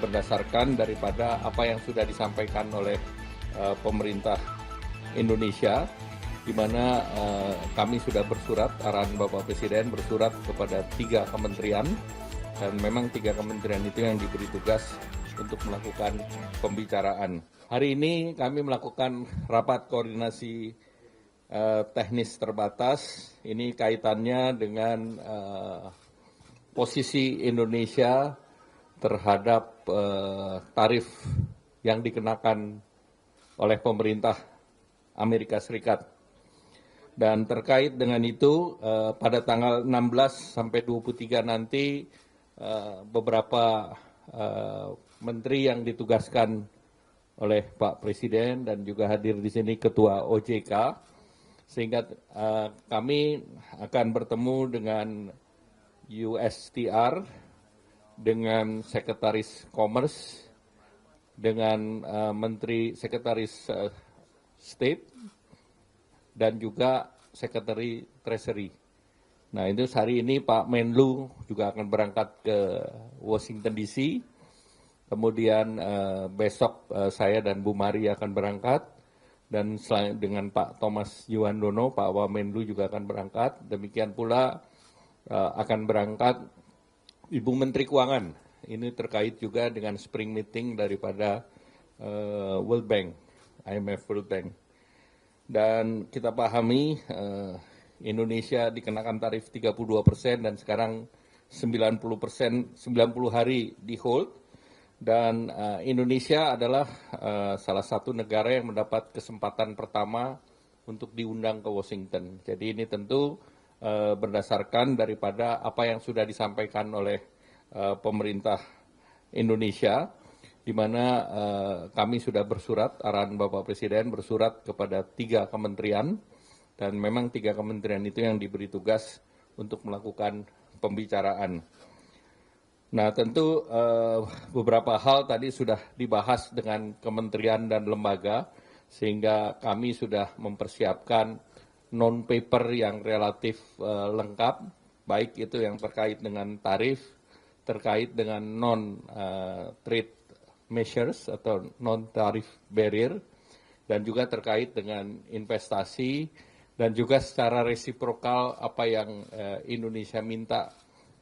berdasarkan daripada apa yang sudah disampaikan oleh pemerintah Indonesia, di mana kami sudah bersurat, arahan Bapak Presiden bersurat kepada 3 kementerian, dan memang 3 kementerian itu yang diberi tugas untuk melakukan pembicaraan. Hari ini kami melakukan rapat koordinasi teknis terbatas. Ini kaitannya dengan posisi Indonesia terhadap tarif yang dikenakan oleh pemerintah Amerika Serikat. Dan terkait dengan itu, pada tanggal 16 sampai 23 nanti, beberapa menteri yang ditugaskan oleh Pak Presiden dan juga hadir di sini Ketua OJK, sehingga kami akan bertemu dengan USTR, dengan Sekretaris Commerce, dengan Menteri Sekretaris State, dan juga Sekretari Treasury. Nah, itu hari ini Pak Menlu juga akan berangkat ke Washington DC. Kemudian besok saya dan Bu Mari akan berangkat. Dan selain dengan Pak Thomas Yuwandono, Pak Wamenlu juga akan berangkat. Demikian pula akan berangkat Ibu Menteri Keuangan. Ini terkait juga dengan spring meeting daripada World Bank, IMF World Bank. Dan kita pahami Indonesia dikenakan tarif 32% dan sekarang 90%, 90 hari di hold. Dan Indonesia adalah salah satu negara yang mendapat kesempatan pertama untuk diundang ke Washington. Jadi ini tentu berdasarkan daripada apa yang sudah disampaikan oleh pemerintah Indonesia, di mana kami sudah bersurat, arahan Bapak Presiden bersurat kepada 3 kementerian, dan memang 3 kementerian itu yang diberi tugas untuk melakukan pembicaraan. Nah, tentu beberapa hal tadi sudah dibahas dengan kementerian dan lembaga, sehingga kami sudah mempersiapkan non-paper yang relatif lengkap, baik itu yang terkait dengan tarif, terkait dengan non-trade measures atau non-tarif barrier, dan juga terkait dengan investasi, dan juga secara resiprokal apa yang Indonesia minta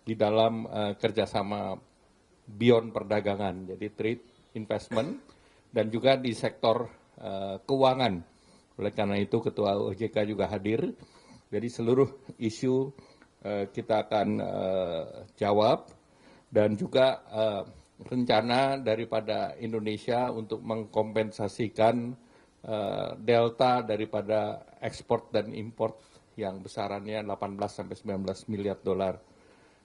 di dalam kerjasama beyond perdagangan, jadi trade, investment, dan juga di sektor keuangan. Oleh karena itu Ketua OJK juga hadir, jadi seluruh isu kita akan jawab, dan juga rencana daripada Indonesia untuk mengkompensasikan delta daripada ekspor dan import yang besarannya 18 sampai 19 miliar dolar.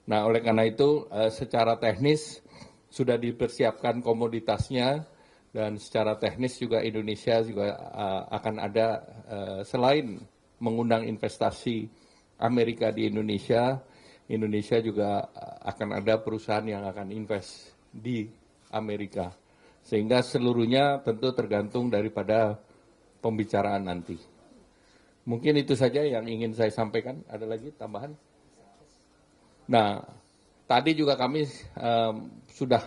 Nah, oleh karena itu secara teknis sudah dipersiapkan komoditasnya, dan secara teknis juga Indonesia juga akan ada selain mengundang investasi Amerika di Indonesia, Indonesia juga akan ada perusahaan yang akan invest di Amerika, sehingga seluruhnya tentu tergantung daripada pembicaraan nanti. Mungkin itu saja yang ingin saya sampaikan. Ada lagi tambahan? Nah, tadi juga kami sudah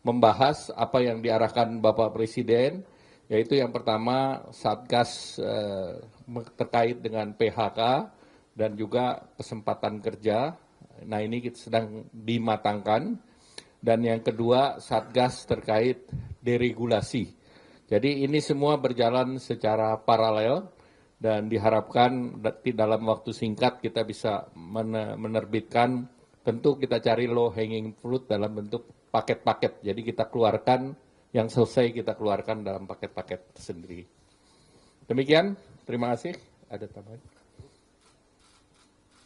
membahas apa yang diarahkan Bapak Presiden, yaitu yang pertama Satgas terkait dengan PHK dan juga kesempatan kerja. Nah, ini kita sedang dimatangkan. Dan yang kedua, Satgas terkait deregulasi. Jadi ini semua berjalan secara paralel, dan diharapkan dalam waktu singkat kita bisa menerbitkan, tentu kita cari low hanging fruit dalam bentuk paket-paket. Jadi kita keluarkan, yang selesai kita keluarkan dalam paket-paket sendiri. Demikian, terima kasih. Ada tambahan?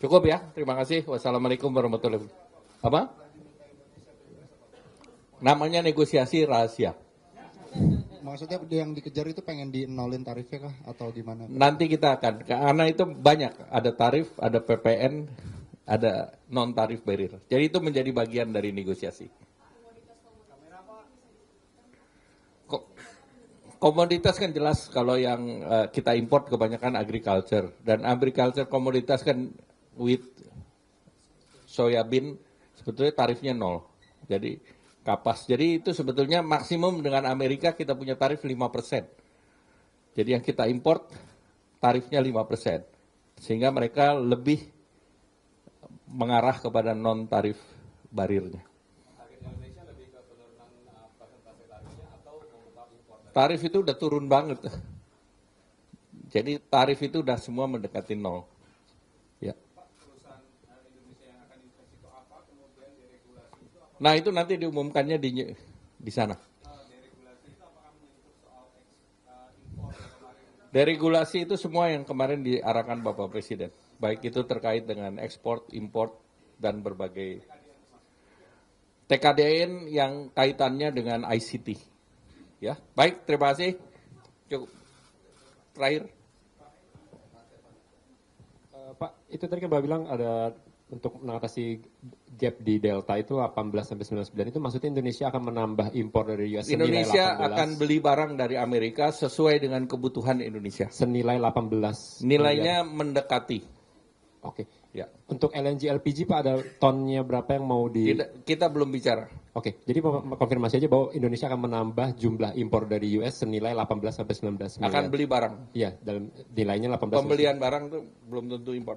Cukup ya, terima kasih. Wassalamualaikum warahmatullahi wabarakatuh. Apa? Namanya negosiasi rahasia. Maksudnya yang dikejar itu pengen di-nolin tarifnya kah atau gimana? Nanti kita akan, karena itu banyak, ada tarif, ada PPN, ada non-tarif barrier. Jadi itu menjadi bagian dari negosiasi. Komoditas kan jelas kalau yang kita import kebanyakan agriculture. Dan agriculture komoditas kan wheat, soya bean, sebetulnya tarifnya 0. Jadi kapas. Jadi itu sebetulnya maksimum dengan Amerika kita punya tarif 5%. Jadi yang kita import tarifnya 5%. Sehingga mereka lebih mengarah kepada non-tarif barirnya. Tarif itu udah turun banget. Jadi tarif itu udah semua mendekati nol. Ya. Nah itu nanti diumumkannya di sana. Deregulasi itu semua yang kemarin diarahkan Bapak Presiden. Baik itu terkait dengan ekspor, import, dan berbagai TKDN yang kaitannya dengan ICT. Ya, baik, terima kasih. Cukup. Terakhir. Pak, itu tadi kan Bapak bilang ada untuk mengatasi gap di Delta itu 18-99 itu maksudnya Indonesia akan menambah impor dari US senilai Indonesia 18, akan beli barang dari Amerika sesuai dengan kebutuhan Indonesia. senilai 18 Nilainya miliar. mendekati. Oke. Ya. Untuk LNG LPG Pak ada tonnya berapa yang mau di Kita belum bicara. Oke, jadi konfirmasi aja bahwa Indonesia akan menambah jumlah impor dari US senilai 18 sampai 19 miliar. Akan beli barang. Iya, dalam nilainya 18. Pembelian barang itu belum tentu impor.